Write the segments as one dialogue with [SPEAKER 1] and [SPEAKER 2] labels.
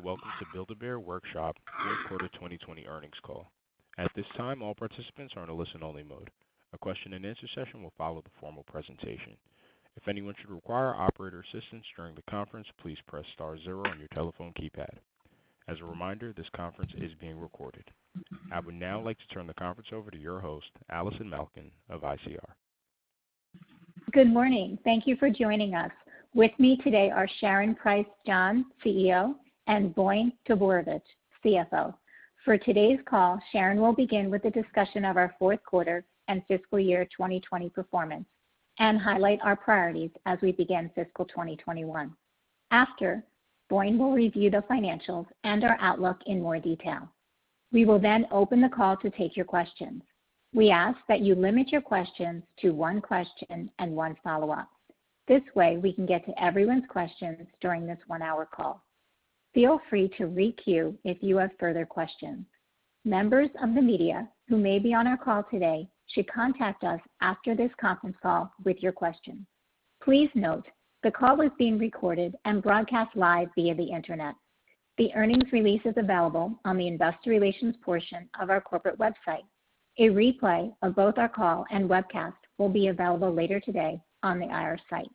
[SPEAKER 1] welcome to Build-A-Bear Workshop fourth quarter 2020 earnings call. At this time, all participants are in a listen-only mode. A question-and-answer session will follow the formal presentation. If anyone should require operator assistance during the conference, please press star 0 on your telephone keypad. As a reminder, this conference is being recorded. I would now like to turn the conference over to your host, Allison Malkin of ICR.
[SPEAKER 2] Good morning. Thank you for joining us. With me today are Sharon Price John, CEO, and Voin Todorovic, CFO. For today's call, Sharon will begin with a discussion of our fourth quarter and fiscal year 2020 performance and highlight our priorities as we begin fiscal 2021. After, Voin will review the financials and our outlook in more detail. We will then open the call to take your questions. We ask that you limit your questions to one question and one follow-up. This way, we can get to everyone's questions during this 1-hour call. Feel free to re-queue if you have further questions. Members of the media who may be on our call today should contact us after this conference call with your questions. Please note, the call is being recorded and broadcast live via the internet. The earnings release is available on the investor relations portion of our corporate website. A replay of both our call and webcast will be available later today on the IR site.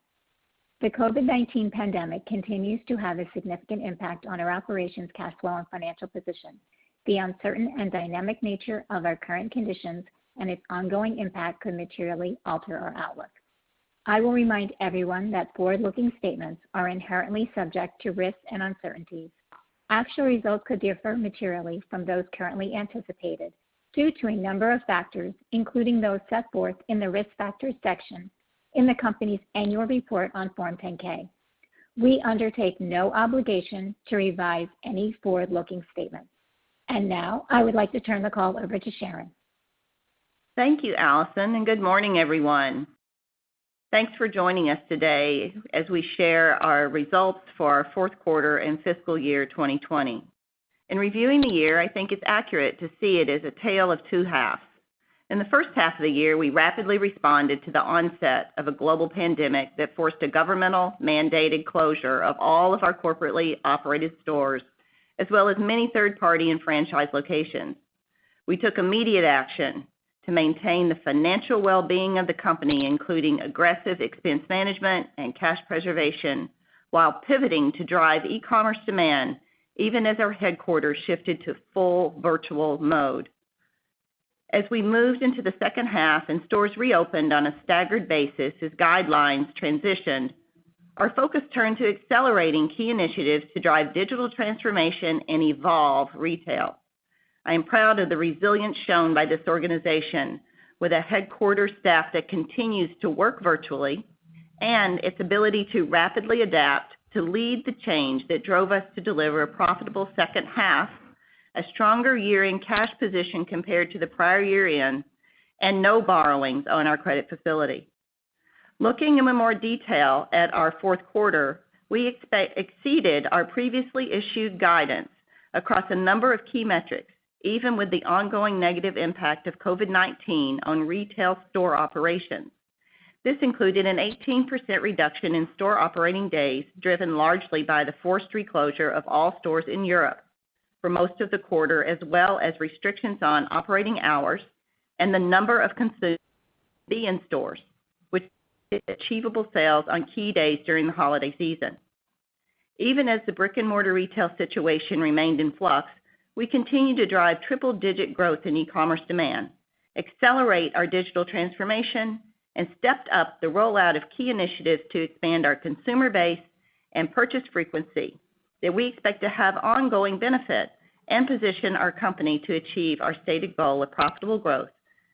[SPEAKER 2] The COVID-19 pandemic continues to have a significant impact on our operations, cash flow, and financial position. The uncertain and dynamic nature of our current conditions and its ongoing impact could materially alter our outlook. I will remind everyone that forward-looking statements are inherently subject to risks and uncertainties. Actual results could differ materially from those currently anticipated due to a number of factors, including those set forth in the Risk Factors section in the company's annual report on Form 10-K. We undertake no obligation to revise any forward-looking statements. And now, I would like to turn the call over to Sharon.
[SPEAKER 3] Thank you, Allison, and good morning, everyone. Thanks for joining us today as we share our results for our fourth quarter and fiscal year 2020. In reviewing the year, I think it's accurate to see it as a tale of two halves. In the first half of the year, we rapidly responded to the onset of a global pandemic that forced a governmental mandated closure of all of our corporately operated stores, as well as many third-party and franchise locations. We took immediate action to maintain the financial well-being of the company, including aggressive expense management and cash preservation, while pivoting to drive e-commerce demand, even as our headquarters shifted to full virtual mode. As we moved into the second half and stores reopened on a staggered basis as guidelines transitioned, our focus turned to accelerating key initiatives to drive digital transformation and evolve retail. I am proud of the resilience shown by this organization with a headquarters staff that continues to work virtually and its ability to rapidly adapt to lead the change that drove us to deliver a profitable second half, a stronger year-end cash position compared to the prior year-end, and no borrowings on our credit facility. Looking in more detail at our fourth quarter, we exceeded our previously issued guidance across a number of key metrics, even with the ongoing negative impact of COVID-19 on retail store operations. This included an 18% reduction in store operating days, driven largely by the forced reclosure of all stores in Europe for most of the quarter, as well as restrictions on operating hours and the number of consumers in stores, which is achievable sales on key days during the holiday season. Even as the brick-and-mortar retail situation remained in flux, we continue to drive triple-digit growth in e-commerce demand, accelerate our digital transformation, and stepped up the rollout of key initiatives to expand our consumer base and purchase frequency that we expect to have ongoing benefit and position our company to achieve our stated goal of profitable growth,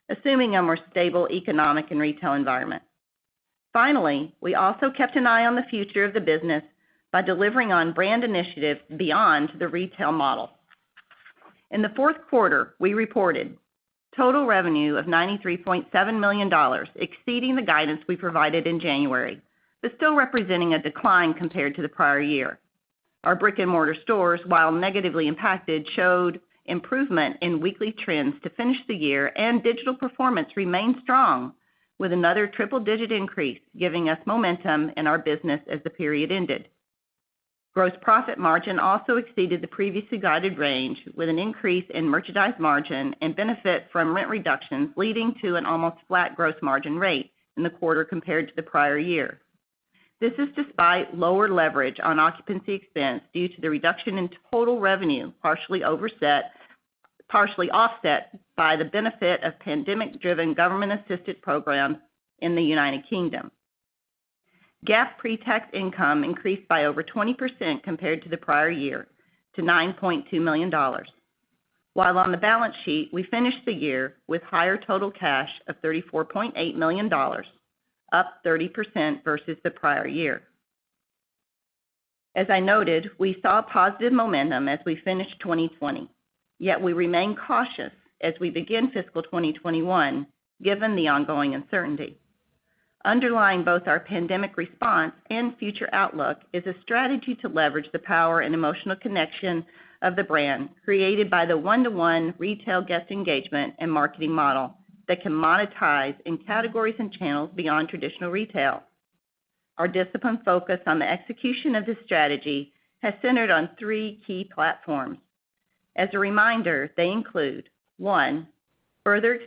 [SPEAKER 3] assuming a more stable economic and retail environment. Finally, we also kept an eye on the future of the business by delivering on brand initiatives beyond the retail model. In the fourth quarter, we reported total revenue of $93.7 million, exceeding the guidance we provided in January, but still representing a decline compared to the prior year. Our brick-and-mortar stores, while negatively impacted, showed improvement in weekly trends to finish the year, and digital performance remained strong, with another triple-digit increase, giving us momentum in our business as the period ended. Gross profit margin also exceeded the previously guided range, with an increase in merchandise margin and benefit from rent reductions, leading to an almost flat gross margin rate in the quarter compared to the prior year. This is despite lower leverage on occupancy expense due to the reduction in total revenue, partially offset by the benefit of pandemic-driven government-assisted programs in the United Kingdom. GAAP pre-tax income increased by over 20% compared to the prior year to $9.2 million. While on the balance sheet, we finished the year with higher total cash of $34.8 million, up 30% versus the prior year. As I noted, we saw positive momentum as we finished 2020, yet we remain cautious as we begin fiscal 2021, given the ongoing uncertainty. Underlying both our pandemic response and future outlook is a strategy to leverage the power and emotional connection of the brand created by the one-to-one retail guest engagement and marketing model that can monetize in categories and channels beyond traditional retail. Our disciplined focus on the execution of this strategy has centered on 3 key platforms. As a reminder, they include 1, further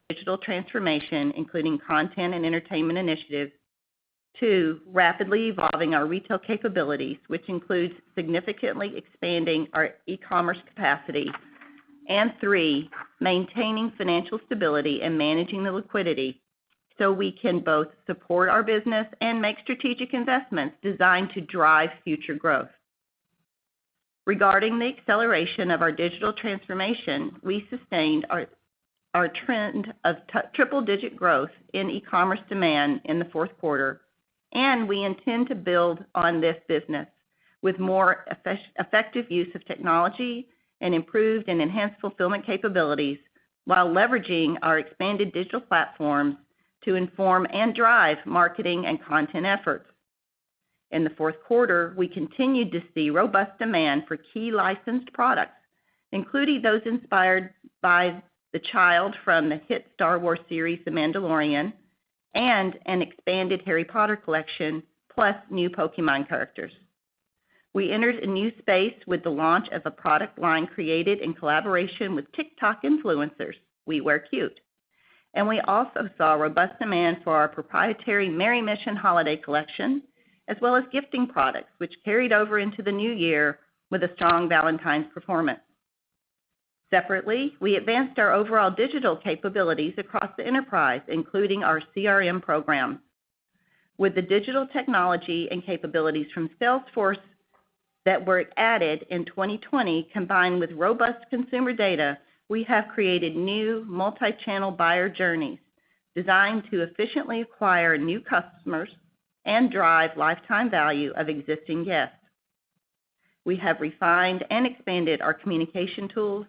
[SPEAKER 3] digital transformation, including content and entertainment initiatives. 2, rapidly evolving our retail capabilities, which includes significantly expanding our e-commerce capacity. And 3, maintaining financial stability and managing the liquidity so we can both support our business and make strategic investments designed to drive future growth. Regarding the acceleration of our digital transformation, we sustained our trend of triple-digit growth in e-commerce demand in the fourth quarter, and we intend to build on this business with more effective use of technology and improved and enhanced fulfillment capabilities while leveraging our expanded digital platforms to inform and drive marketing and content efforts. In the fourth quarter, we continued to see robust demand for key licensed products, including those inspired by the child from the hit Star Wars series, The Mandalorian, and an expanded Harry Potter collection, plus new Pokemon characters. We entered a new space with the launch of a product line created in collaboration with TikTok influencers, We Wear Cute. And we also saw robust demand for our proprietary Merry Mission holiday collection, as well as gifting products, which carried over into the new year with a strong Valentine's performance. Separately, we advanced our overall digital capabilities across the enterprise, including our CRM program. With the digital technology and capabilities from Salesforce that were added in 2020, combined with robust consumer data, we have created new multi-channel buyer journeys designed to efficiently acquire new customers and drive lifetime value of existing guests. We have refined and expanded our communication tools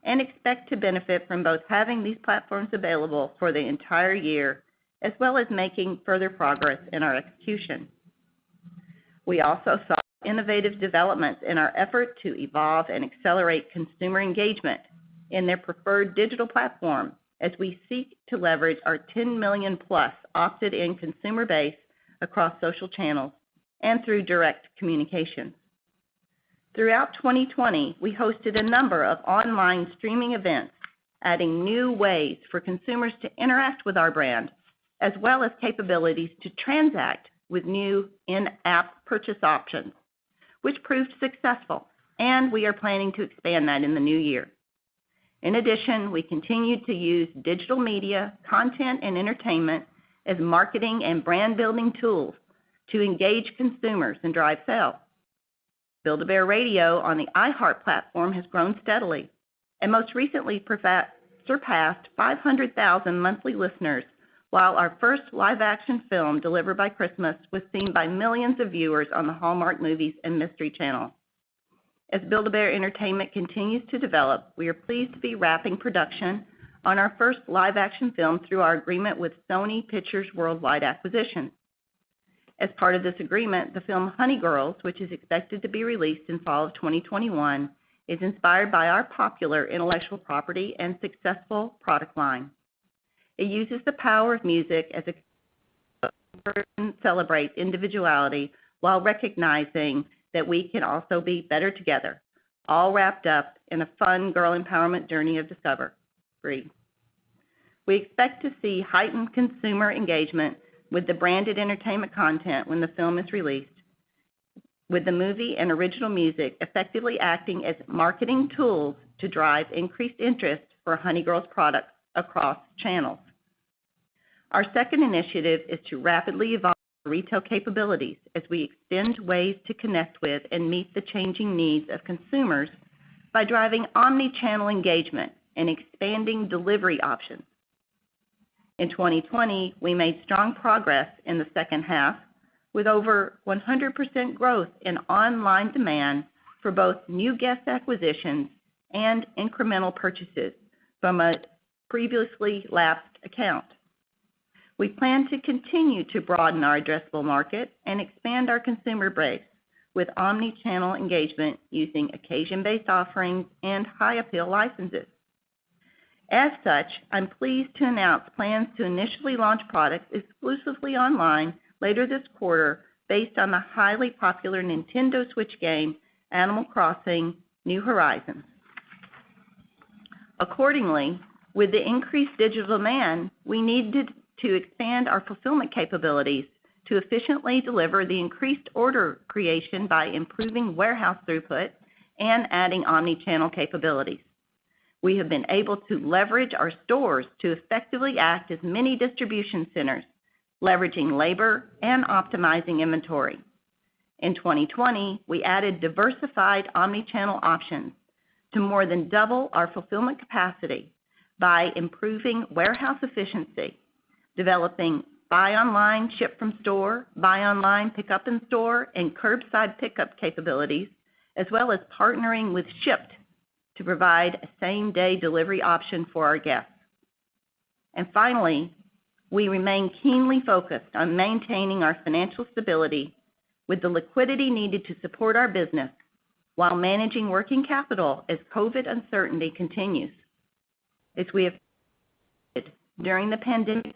[SPEAKER 3] and expect to benefit from both having these platforms available for the entire year, as well as making further progress in our execution. We also saw innovative developments in our effort to evolve and accelerate consumer engagement in their preferred digital platform as we seek to leverage our 10 million plus opted-in consumer base across social channels and through direct communications. Throughout 2020, we hosted a number of online streaming events, adding new ways for consumers to interact with our brand, as well as capabilities to transact with new in-app purchase options, which proved successful, and we are planning to expand that in the new year. In addition, we continued to use digital media, content, and entertainment as marketing and brand-building tools to engage consumers and drive sales. Build-A-Bear Radio on the iHeart platform has grown steadily and most recently surpassed 500,000 monthly listeners, while our first live-action film, Delivered by Christmas, was seen by millions of viewers on the Hallmark Movies and Mystery Channel. As Build-A-Bear Entertainment continues to develop, we are pleased to be wrapping production on our first live-action film through our agreement with Sony Pictures Worldwide Acquisition. As part of this agreement, the film Honey Girls, which is expected to be released in fall of 2021, is inspired by our popular intellectual property and successful product line. It uses the power of music as a celebrate individuality while recognizing that we can also be better together, all wrapped up in a fun girl empowerment journey of discovery. We expect to see heightened consumer engagement with the branded entertainment content when the film is released, with the movie and original music effectively acting as marketing tools to drive increased interest for Honey Girls products across channels. Our second initiative is to rapidly evolve our retail capabilities as we extend ways to connect with and meet the changing needs of consumers by driving omni-channel engagement and expanding delivery options. In 2020, we made strong progress in the second half with over 100% growth in online demand for both new guest acquisitions and incremental purchases from a previously lapsed account. We plan to continue to broaden our addressable market and expand our consumer base with omni-channel engagement using occasion-based offerings and high-appeal licenses. As such, I'm pleased to announce plans to initially launch products exclusively online later this quarter based on the highly popular Nintendo Switch game, Animal Crossing: New Horizons. Accordingly, with the increased digital demand, we needed to expand our fulfillment capabilities to efficiently deliver the increased order creation by improving warehouse throughput and adding omni-channel capabilities. We have been able to leverage our stores to effectively act as mini distribution centers, leveraging labor and optimizing inventory. In 2020, we added diversified omni-channel options to more than double our fulfillment capacity by improving warehouse efficiency, developing buy online, ship from store, buy online, pick up in store, and curbside pickup capabilities, as well as partnering with Shipt to provide a same-day delivery option for our guests. And finally, we remain keenly focused on maintaining our financial stability with the liquidity needed to support our business while managing working capital as COVID uncertainty continues. As we have during the pandemic,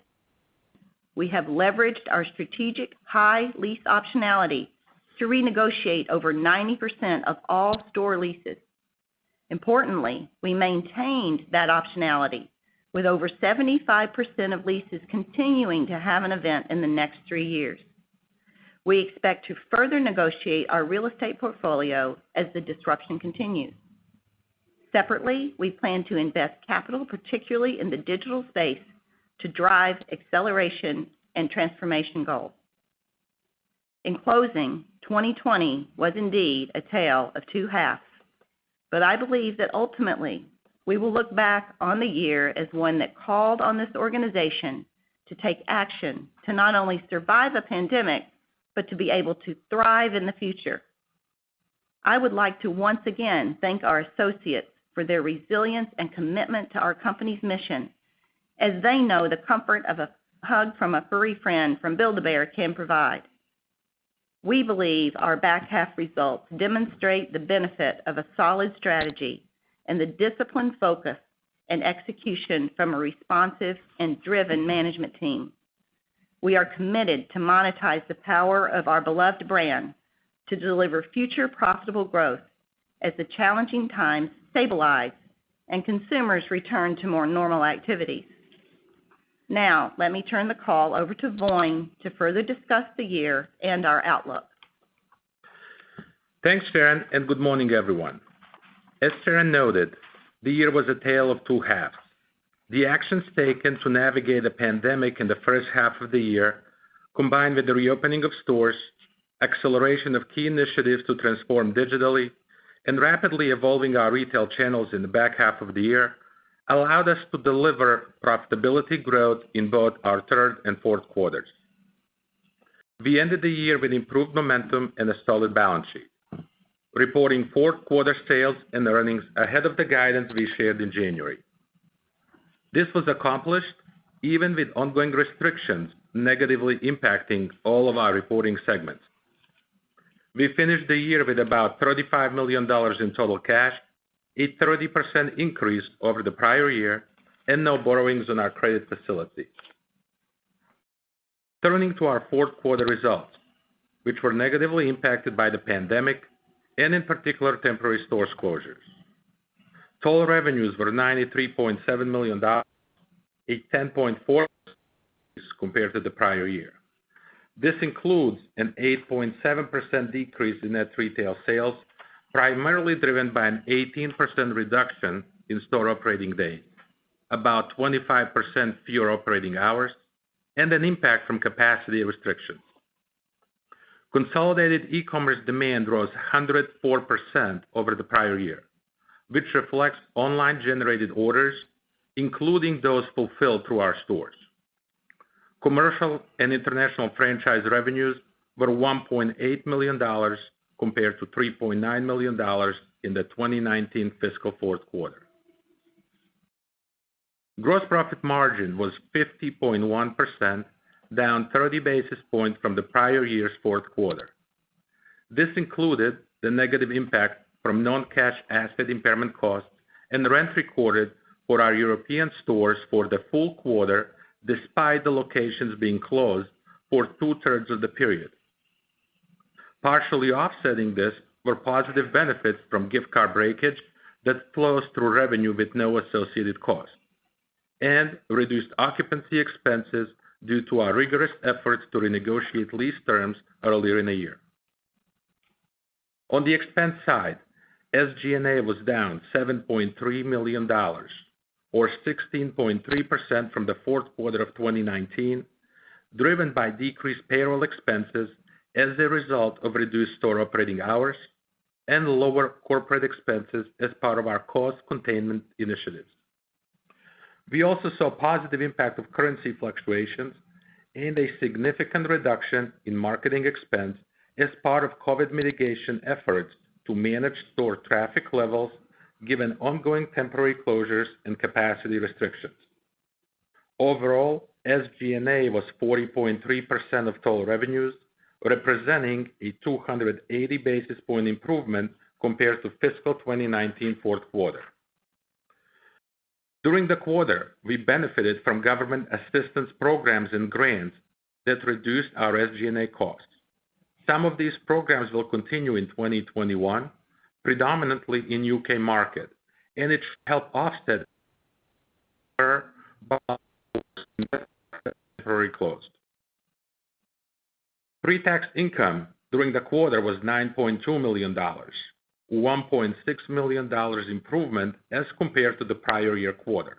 [SPEAKER 3] we have leveraged our strategic high lease optionality to renegotiate over 90% of all store leases. Importantly, we maintained that optionality with over 75% of leases continuing to have an event in the next 3 years. We expect to further negotiate our real estate portfolio as the disruption continues. Separately, we plan to invest capital, particularly in the digital space, to drive acceleration and transformation goals. In closing, 2020 was indeed a tale of two halves, but I believe that ultimately we will look back on the year as one that called on this organization to take action to not only survive a pandemic, but to be able to thrive in the future. I would like to once again thank our associates for their resilience and commitment to our company's mission, as they know the comfort of a hug from a furry friend from Build-A-Bear can provide. We believe our back half results demonstrate the benefit of a solid strategy and the disciplined focus and execution from a responsive and driven management team. We are committed to monetize the power of our beloved brand to deliver future profitable growth as the challenging times stabilize and consumers return to more normal activities. Now, let me turn the call over to Voin to further discuss the year and our outlook.
[SPEAKER 4] Thanks, Sharon, and good morning, everyone. As Sharon noted, the year was a tale of two halves. The actions taken to navigate the pandemic in the first half of the year, combined with the reopening of stores, acceleration of key initiatives to transform digitally, and rapidly evolving our retail channels in the back half of the year, allowed us to deliver profitability growth in both our third and fourth quarters. We ended the year with improved momentum and a solid balance sheet, reporting fourth quarter sales and earnings ahead of the guidance we shared in January. This was accomplished even with ongoing restrictions negatively impacting all of our reporting segments. We finished the year with about $35 million in total cash, a 30% increase over the prior year, and no borrowings on our credit facility. Turning to our fourth quarter results, which were negatively impacted by the pandemic and in particular temporary stores closures. Total revenues were $93.7 million, a 10.4% compared to the prior year. This includes an 8.7% decrease in net retail sales, primarily driven by an 18% reduction in store operating days, about 25% fewer operating hours, and an impact from capacity restrictions. Consolidated e-commerce demand rose 104% over the prior year, which reflects online-generated orders, including those fulfilled through our stores. Commercial and international franchise revenues were $1.8 million compared to $3.9 million in the 2019 fiscal fourth quarter. Gross profit margin was 50.1%, down 30 basis points from the prior year's fourth quarter. This included the negative impact from non-cash asset impairment costs and rent recorded for our European stores for the full quarter, despite the locations being closed for 2/3 of the period. Partially offsetting this were positive benefits from gift card breakage that flows through revenue with no associated cost, and reduced occupancy expenses due to our rigorous efforts to renegotiate lease terms earlier in the year. On the expense side, SG&A was down $7.3 million, or 16.3% from the fourth quarter of 2019, driven by decreased payroll expenses as a result of reduced store operating hours and lower corporate expenses as part of our cost containment initiatives. We also saw positive impact of currency fluctuations and a significant reduction in marketing expense as part of COVID mitigation efforts to manage store traffic levels given ongoing temporary closures and capacity restrictions. Overall, SG&A was 40.3% of total revenues, representing a 280 basis point improvement compared to fiscal 2019 fourth quarter. During the quarter, we benefited from government assistance programs and grants that reduced our SG&A costs. Some of these programs will continue in 2021, predominantly in UK market, and it should help offset temporary closed. Pre-tax income during the quarter was $9.2 million, $1.6 million improvement as compared to the prior year quarter,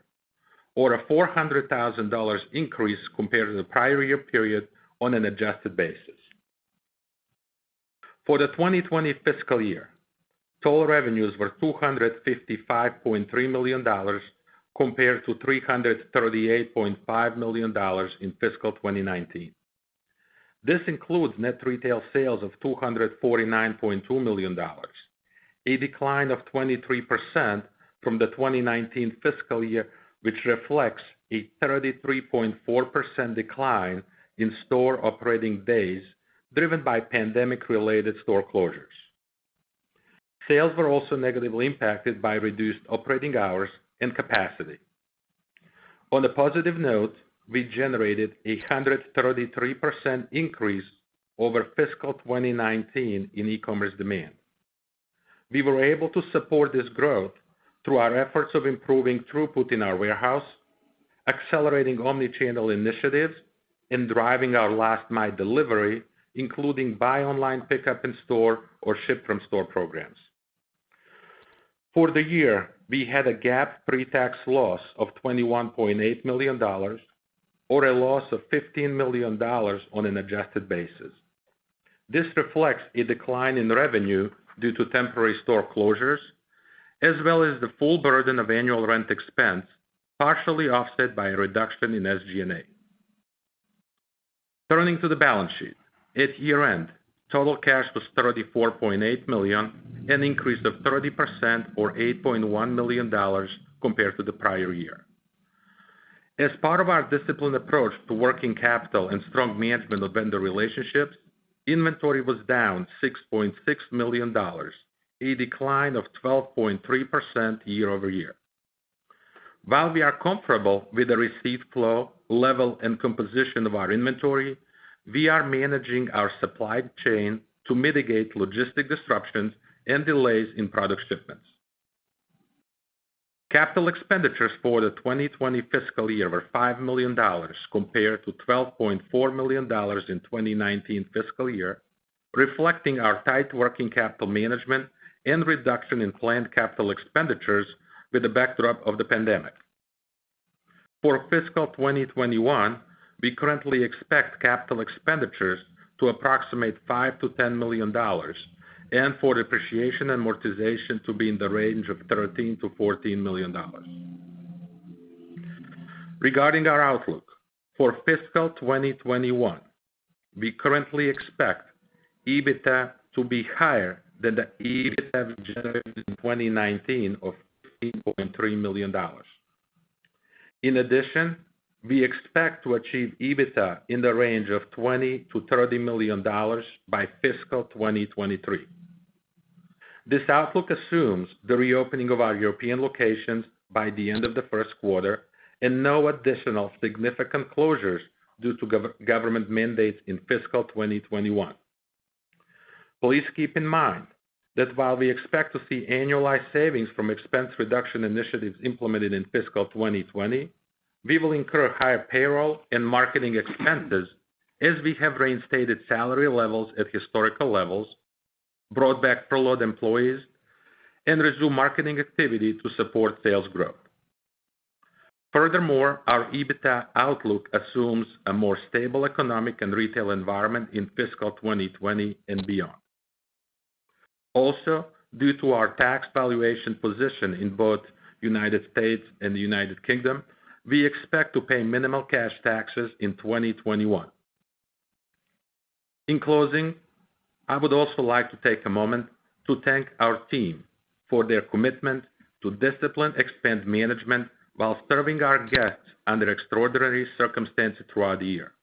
[SPEAKER 4] or a $400,000 increase compared to the prior year period on an adjusted basis. For the 2020 fiscal year, total revenues were $255.3 million compared to $338.5 million in fiscal 2019. This includes net retail sales of $249.2 million, a decline of 23% from the 2019 fiscal year, which reflects a 33.4% decline in store operating days driven by pandemic-related store closures. Sales were also negatively impacted by reduced operating hours and capacity. On a positive note, we generated a 133% increase over fiscal 2019 in e-commerce demand. We were able to support this growth through our efforts of improving throughput in our warehouse, accelerating omni-channel initiatives, and driving our last mile delivery, including buy online pickup in store or ship from store programs. For the year, we had a GAAP pre-tax loss of $21.8 million, or a loss of $15 million on an adjusted basis. This reflects a decline in revenue due to temporary store closures, as well as the full burden of annual rent expense, partially offset by a reduction in SG&A. Turning to the balance sheet. At year-end, total cash was $34.8 million, an increase of 30% or $8.1 million compared to the prior year. As part of our disciplined approach to working capital and strong management of vendor relationships, inventory was down $6.6 million, a decline of 12.3% year-over-year. While we are comfortable with the receipt flow, level, and composition of our inventory, we are managing our supply chain to mitigate logistic disruptions and delays in product shipments. Capital expenditures for the 2020 fiscal year were $5 million compared to $12.4 million in 2019 fiscal year, reflecting our tight working capital management and reduction in planned capital expenditures with the backdrop of the pandemic. For fiscal 2021, we currently expect capital expenditures to approximate $5 to $10 million, and for depreciation and amortization to be in the range of $13 to $14 million. Regarding our outlook, for fiscal 2021, we currently expect EBITDA to be higher than the EBITDA we generated in 2019 of $15.3 million. In addition, we expect to achieve EBITDA in the range of $20 to $30 million by fiscal 2023. This outlook assumes the reopening of our European locations by the end of the first quarter and no additional significant closures due to government mandates in fiscal 2021. Please keep in mind that while we expect to see annualized savings from expense reduction initiatives implemented in fiscal 2020, we will incur higher payroll and marketing expenses as we have reinstated salary levels at historical levels, brought back furloughed employees, and resumed marketing activity to support sales growth. Furthermore, our EBITDA outlook assumes a more stable economic and retail environment in fiscal 2020 and beyond. Also, due to our tax valuation position in both United States and the United Kingdom, we expect to pay minimal cash taxes in 2021. In closing, I would also like to take a moment to thank our team for their commitment to disciplined expense management while serving our guests under extraordinary circumstances throughout the year.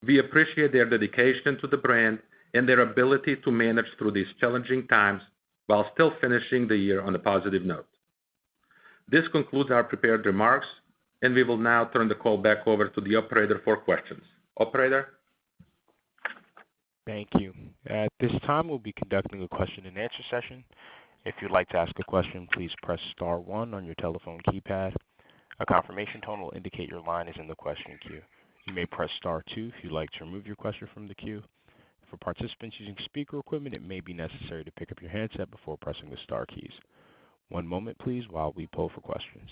[SPEAKER 4] We appreciate their dedication to the brand and their ability to manage through these challenging times while still finishing the year on a positive note. This concludes our prepared remarks, and we will now turn the call back over to the operator for questions. Operator?
[SPEAKER 1] Thank you. At this time, we'll be conducting a question and answer session. If you'd like to ask a question, please press star one on your telephone keypad. A confirmation tone will indicate your line is in the question queue. You may press star two if you'd like to remove your question from the queue. For participants using speaker equipment, it may be necessary to pick up your handset before pressing the star keys. One moment, please, while we poll for questions.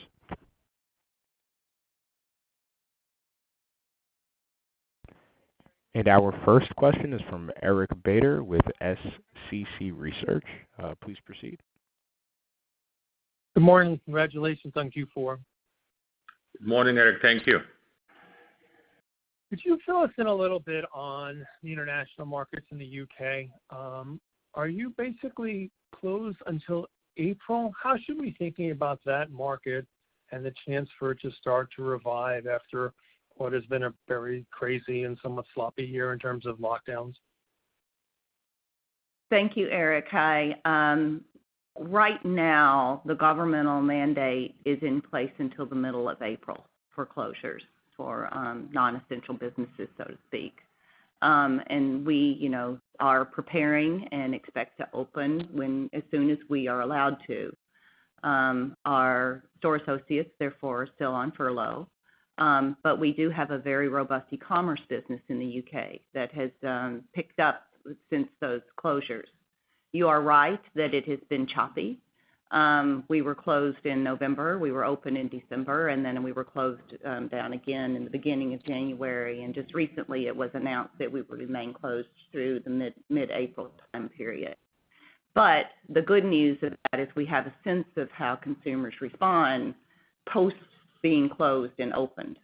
[SPEAKER 1] And our first question is from Eric Bader with SCC Research. Please proceed.
[SPEAKER 5] Good morning. Congratulations on Q4.
[SPEAKER 4] Good morning, Eric. Thank you.
[SPEAKER 5] Could you fill us in a little bit on the international markets in the UK? Are you basically closed until April? How should we be thinking about that market and the chance for it to start to revive after what has been a very crazy and somewhat sloppy year in terms of lockdowns?
[SPEAKER 3] Thank you, Eric. Hi. Right now, the governmental mandate is in place until the middle of April for closures for non-essential businesses, so to speak. And we, are preparing and expect to open as soon as we are allowed to. Our store associates, therefore, are still on furlough. But we do have a very robust e-commerce business in the UK that has picked up since those closures. You are right that it has been choppy. We were closed in November, we were open in December, and then we were closed down again in the beginning of January. And just recently it was announced that we would remain closed through the mid-April time period. But the good news of that is we have a sense of how consumers respond post being closed and opened.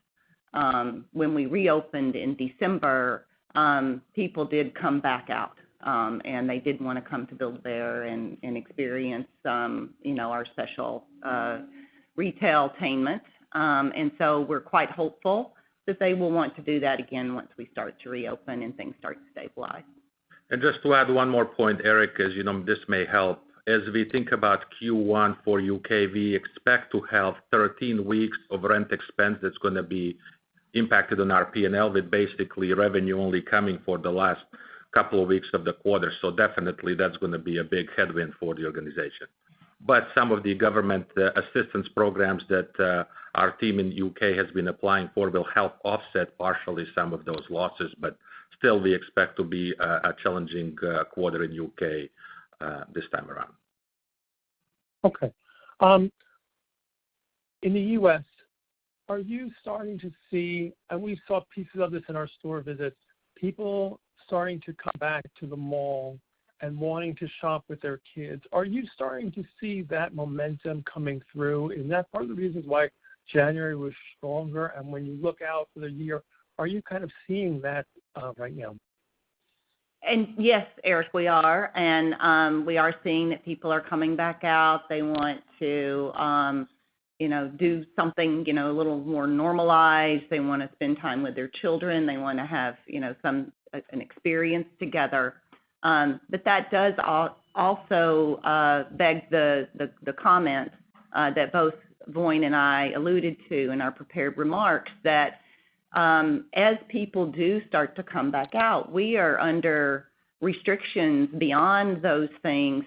[SPEAKER 3] When we reopened in December, people did come back out. And they did want to come to Build-A-Bear and experience, our special retail-tainment. And so we're quite hopeful that they will want to do that again once we start to reopen and things start to stabilize.
[SPEAKER 4] And just to add one more point, Eric, as you know, this may help. As we think about Q1 for UK, we expect to have 13 weeks of rent expense that's going to be impacted on our P&L with basically revenue only coming for the last couple of weeks of the quarter. So definitely that's going to be a big headwind for the organization. But some of the government assistance programs that our team in the UK has been applying for will help offset partially some of those losses. But still, we expect to be a challenging quarter in UK this time around.
[SPEAKER 5] Okay. In the U.S., are you starting to see, and we saw pieces of this in our store visits, people starting to come back to the mall and wanting to shop with their kids? Are you starting to see that momentum coming through? Is that part of the reasons why January was stronger? And when you look out for the year, are you kind of seeing that right now?
[SPEAKER 3] And yes, Eric, we are. And we are seeing that people are coming back out. They want to, do something, a little more normalized. They want to spend time with their children. They want to have, an experience together. But that does also beg the comments that both Voin and I alluded to in our prepared remarks that as people do start to come back out, we are under restrictions beyond those things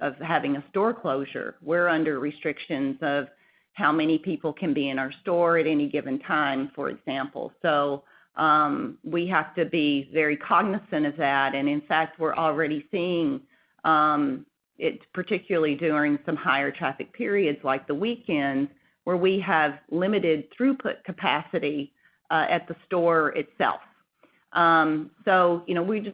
[SPEAKER 3] of having a store closure. We're under restrictions of how many people can be in our store at any given time, for example. So we have to be very cognizant of that. And in fact, we're already seeing it, particularly during some higher traffic periods like the weekends, where we have limited throughput capacity at the store itself. So,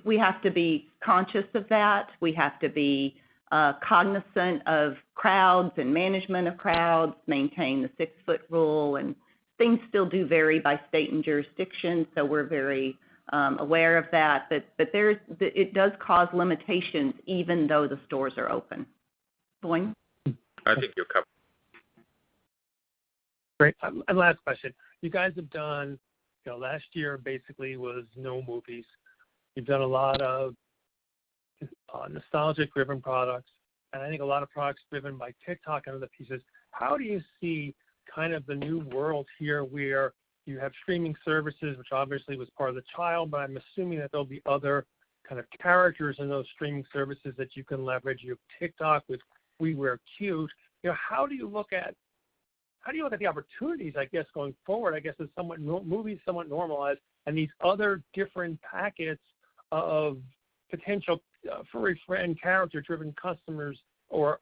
[SPEAKER 3] we have to be conscious of that. We have to be cognizant of crowds and management of crowds, maintain the 6-foot rule, and things still do vary by state and jurisdiction, so we're very aware of that. But it does cause limitations even though the stores are open. Voin?
[SPEAKER 4] I think you're covered.
[SPEAKER 5] Great. And last question. You guys have done, last year basically was no movies. You've done a lot of nostalgic-driven products, and I think a lot of products driven by TikTok and other pieces. How do you see kind of the new world here where you have streaming services, which obviously was part of the child, but I'm assuming that there'll be other kind of characters in those streaming services that you can leverage. You have TikTok with We Wear Cute. How do you look at the opportunities, I guess, going forward? I guess as movies somewhat normalized, and these other different packets of potential furry friend character-driven customers or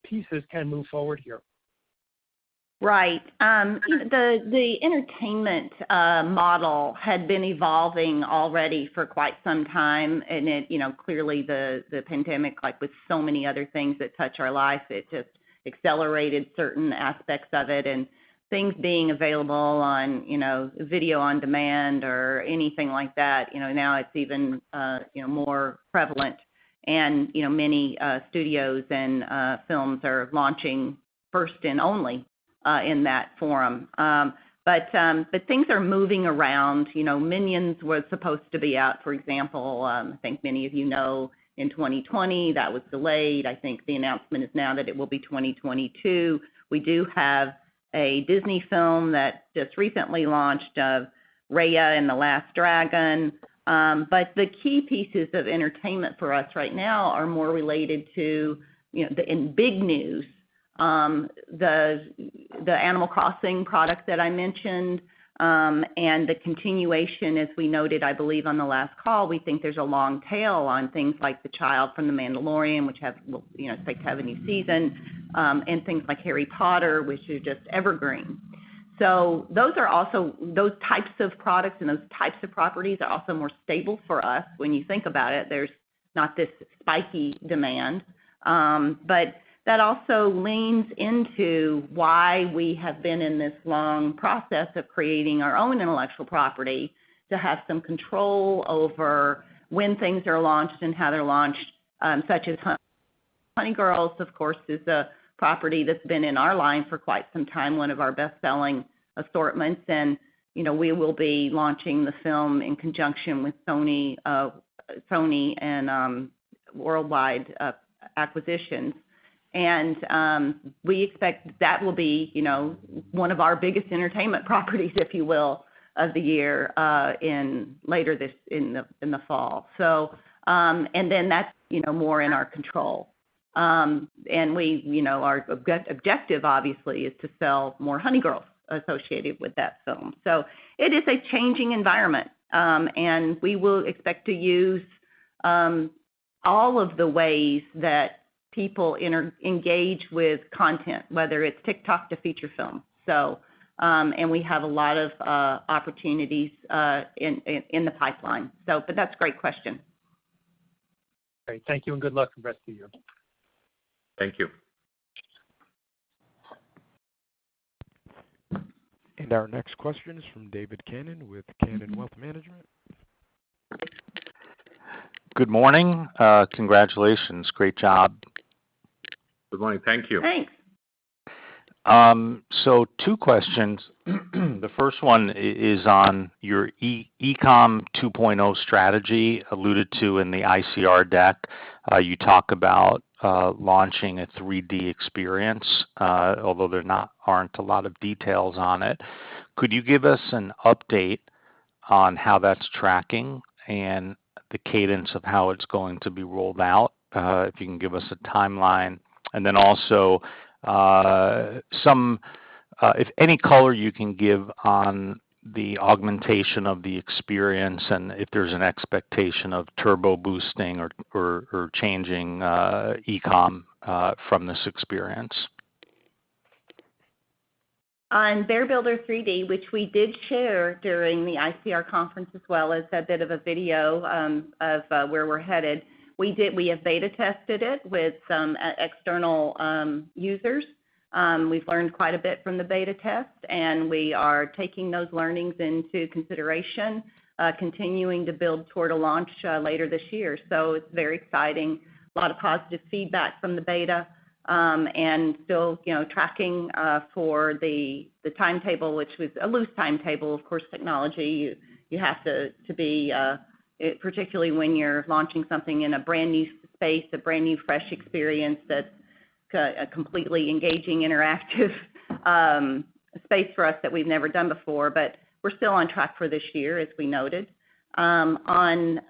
[SPEAKER 5] pieces can move forward here.
[SPEAKER 3] Right. The entertainment model had been evolving already for quite some time, and it, clearly the pandemic, like with so many other things that touch our life, it just accelerated certain aspects of it, and things being available on, video on demand or anything like that, now it's even, more prevalent. And, many studios and films are launching first and only in that forum. But things are moving around. Minions was supposed to be out, for example. I think many of you know in 2020 that was delayed. I think the announcement is now that it will be 2022. We do have a Disney film that just recently launched, Raya and the Last Dragon. But the key pieces of entertainment for us right now are more related to, in big news, the Animal Crossing product that I mentioned, and the continuation, as we noted, I believe on the last call, we think there's a long tail on things like The Child from The Mandalorian, which expect to have a new season, and things like Harry Potter, which are just evergreen. So those types of products and those types of properties are also more stable for us. When you think about it, there's not this spiky demand, but that also leans into why we have been in this long process of creating our own intellectual property to have some control over when things are launched and how they're launched, such as Honey Girls, of course, is a property that's been in our line for quite some time, one of our best-selling assortments. And, we will be launching the film in conjunction with Sony and Worldwide Acquisitions. And we expect that will be, one of our biggest entertainment properties, if you will, of the year in the fall. So and then that's more in our control. And we our objective obviously is to sell more Honey Girls associated with that film. So it is a changing environment, and we will expect to use all of the ways that people engage with content, whether it's TikTok to feature film. So, and we have a lot of opportunities in the pipeline. So, but that's a great question.
[SPEAKER 5] Great. Thank you, and good luck for the rest of the year.
[SPEAKER 4] Thank you.
[SPEAKER 1] And our next question is from David Cannon with Cannon Wealth Management.
[SPEAKER 6] Good morning. Congratulations. Great job.
[SPEAKER 4] Good morning. Thank you.
[SPEAKER 3] Thanks.
[SPEAKER 6] So two questions. The first one is on your e-com 2.0 strategy alluded to in the ICR deck. You talk about launching a 3D experience, although there aren't a lot of details on it. Could you give us an update on how that's tracking and the cadence of how it's going to be rolled out? If you can give us a timeline. And then also if any color you can give on the augmentation of the experience and if there's an expectation of turbo boosting or changing e-com from this experience.
[SPEAKER 3] On Bear Builder 3D, which we did share during the ICR conference as well as a bit of a video of where we're headed, we have beta tested it with some external users. We've learned quite a bit from the beta test, and we are taking those learnings into consideration, continuing to build toward a launch later this year. So it's very exciting. A lot of positive feedback from the beta, and still, tracking for the timetable, which was a loose timetable. Of course, technology you have to be. Particularly when you're launching something in a brand new space, a brand new fresh experience that's a completely engaging, interactive space for us that we've never done before. But we're still on track for this year, as we noted. I'm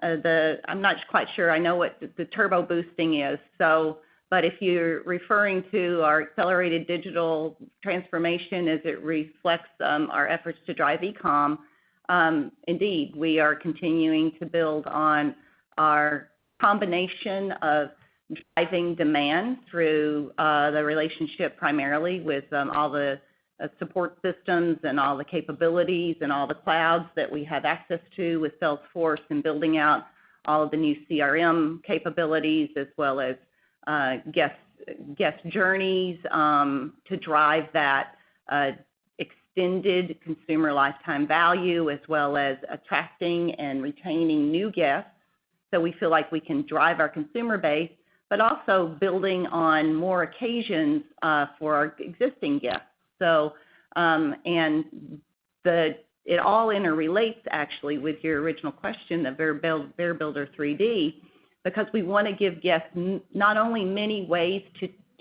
[SPEAKER 3] not quite sure I know what the turbo boosting is. So, but if you're referring to our accelerated digital transformation as it reflects our efforts to drive e-com, indeed, we are continuing to build on our combination of driving demand through the relationship primarily with all the support systems and all the capabilities and all the clouds that we have access to with Salesforce, and building out all of the new CRM capabilities as well as guest journeys to drive that extended consumer lifetime value, as well as attracting and retaining new guests. So we feel like we can drive our consumer base, but also building on more occasions for our existing guests. So, and it all interrelates actually with your original question, the Bear Builder 3D, because we want to give guests not only many ways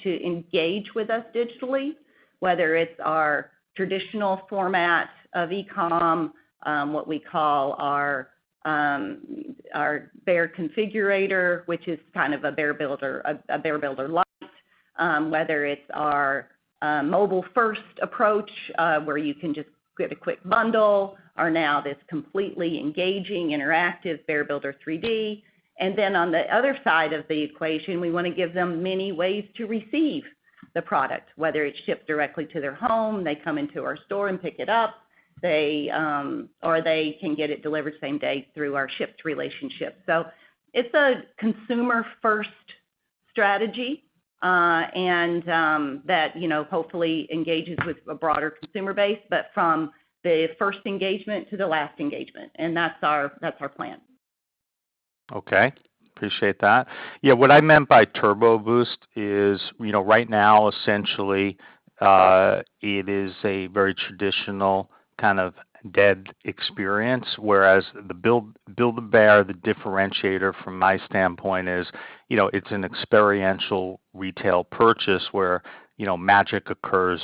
[SPEAKER 3] to engage with us digitally, whether it's our traditional format of e-com, what we call our Bear Configurator, which is kind of a Bear Builder Lite, whether it's our mobile first approach where you can just get a quick bundle, or now this completely engaging, interactive Bear Builder 3D. And then on the other side of the equation, we want to give them many ways to receive the product, whether it's shipped directly to their home, they come into our store and pick it up, or they can get it delivered same day through our Shipt relationship. So it's a consumer-first strategy, and that hopefully engages with a broader consumer base, but from the first engagement to the last engagement, and that's our plan.
[SPEAKER 6] Okay. Appreciate that. Yeah, what I meant by turbo boost is, right now, essentially, it is a very traditional kind of dead experience, whereas the Build-A-Bear, the differentiator from my standpoint is, it's an experiential retail purchase where, magic occurs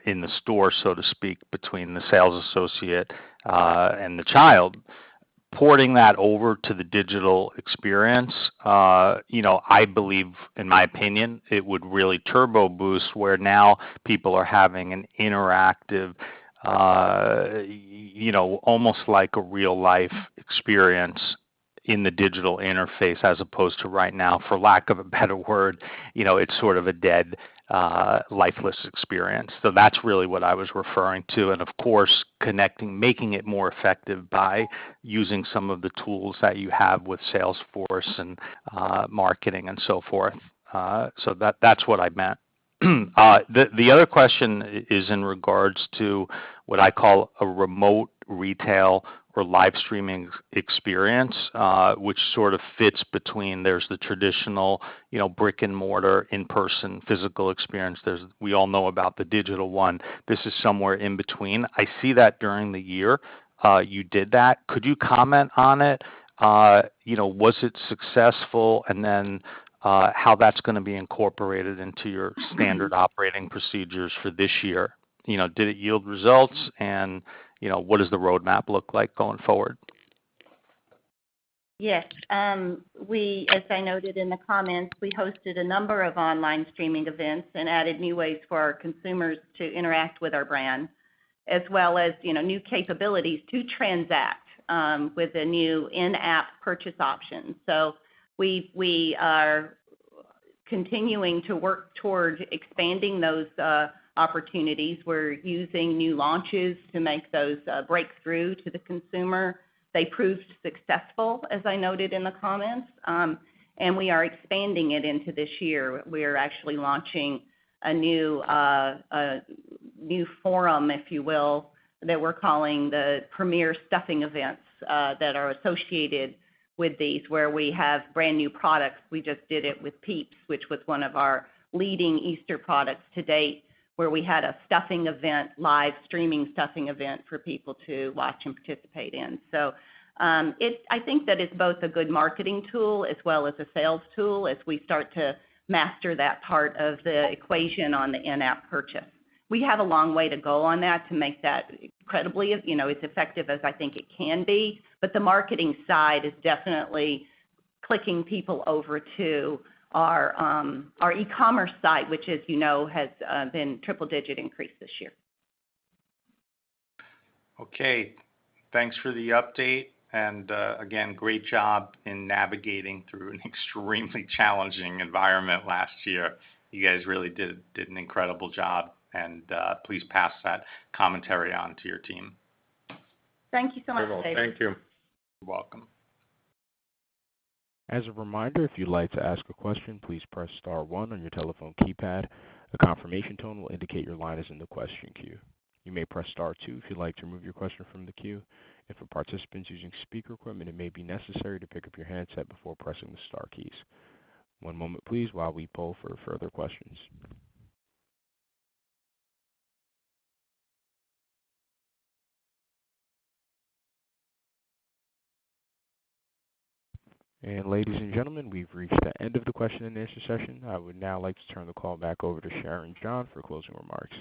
[SPEAKER 6] in the store, so to speak, between the sales associate and the child, porting that over to the digital experience, I believe, in my opinion, it would really turbo boost where now people are having an interactive, almost like a real life experience in the digital interface, as opposed to right now, for lack of a better word, it's sort of a dead, lifeless experience. So that's really what I was referring to. And of course, making it more effective by using some of the tools that you have with Salesforce and marketing and so forth. So that's what I meant. The other question is in regards to what I call a remote retail or live streaming experience, which sort of fits between, there's the traditional, brick and mortar, in-person physical experience. We all know about the digital one. This is somewhere in between. I see that during the year you did that. Could you comment on it? Was it successful? And then how that's going to be incorporated into your standard operating procedures for this year. Did it yield results? And, what does the roadmap look like going forward?
[SPEAKER 3] Yes. We, as I noted in the comments, we hosted a number of online streaming events and added new ways for our consumers to interact with our brand, as well as, new capabilities to transact with the new in-app purchase options. So we are continuing to work toward expanding those opportunities. We're using new launches to make those breakthrough to the consumer. They proved successful, as I noted in the comments, and we are expanding it into this year. We are actually launching a new forum, if you will, that we're calling the Premier Stuffing Events that are associated with these, where we have brand new products. We just did it with Peeps, which was one of our leading Easter products to date, where we had a stuffing event, live streaming stuffing event for people to watch and participate in. So I think that it's both a good marketing tool as well as a sales tool as we start to master that part of the equation on the in-app purchase. We have a long way to go on that to make that incredibly, as effective as I think it can be. But the marketing side is definitely clicking people over to our e-commerce site, which, as you know, has been triple-digit increase this year.
[SPEAKER 6] Okay, thanks for the update. And again, great job in navigating through an extremely challenging environment last year. You guys really did an incredible job. And please pass that commentary on to your team.
[SPEAKER 3] Thank you so much, David.
[SPEAKER 4] Thank you.
[SPEAKER 6] You're welcome.
[SPEAKER 1] As a reminder, if you'd like to ask a question, please press star 1 on your telephone keypad. A confirmation tone will indicate your line is in the question queue. You may press star 2 if you'd like to remove your question from the queue. And for participants using speaker equipment, it may be necessary to pick up your handset before pressing the star keys. One moment, please, while we poll for further questions. And ladies and gentlemen, we've reached the end of the question and answer session. I would now like to turn the call back over to Sharon John for closing remarks.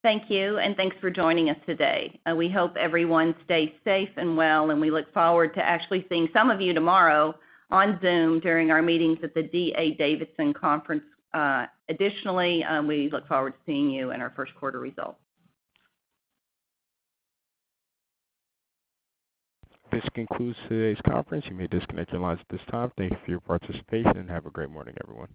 [SPEAKER 3] Thank you, and thanks for joining us today. We hope everyone stays safe and well, and we look forward to actually seeing some of you tomorrow on Zoom during our meetings at the D.A. Davidson Conference. Additionally, we look forward to seeing you in our first quarter results.
[SPEAKER 1] This concludes today's conference. You may disconnect your lines at this time. Thank you for your participation and have a great morning, everyone.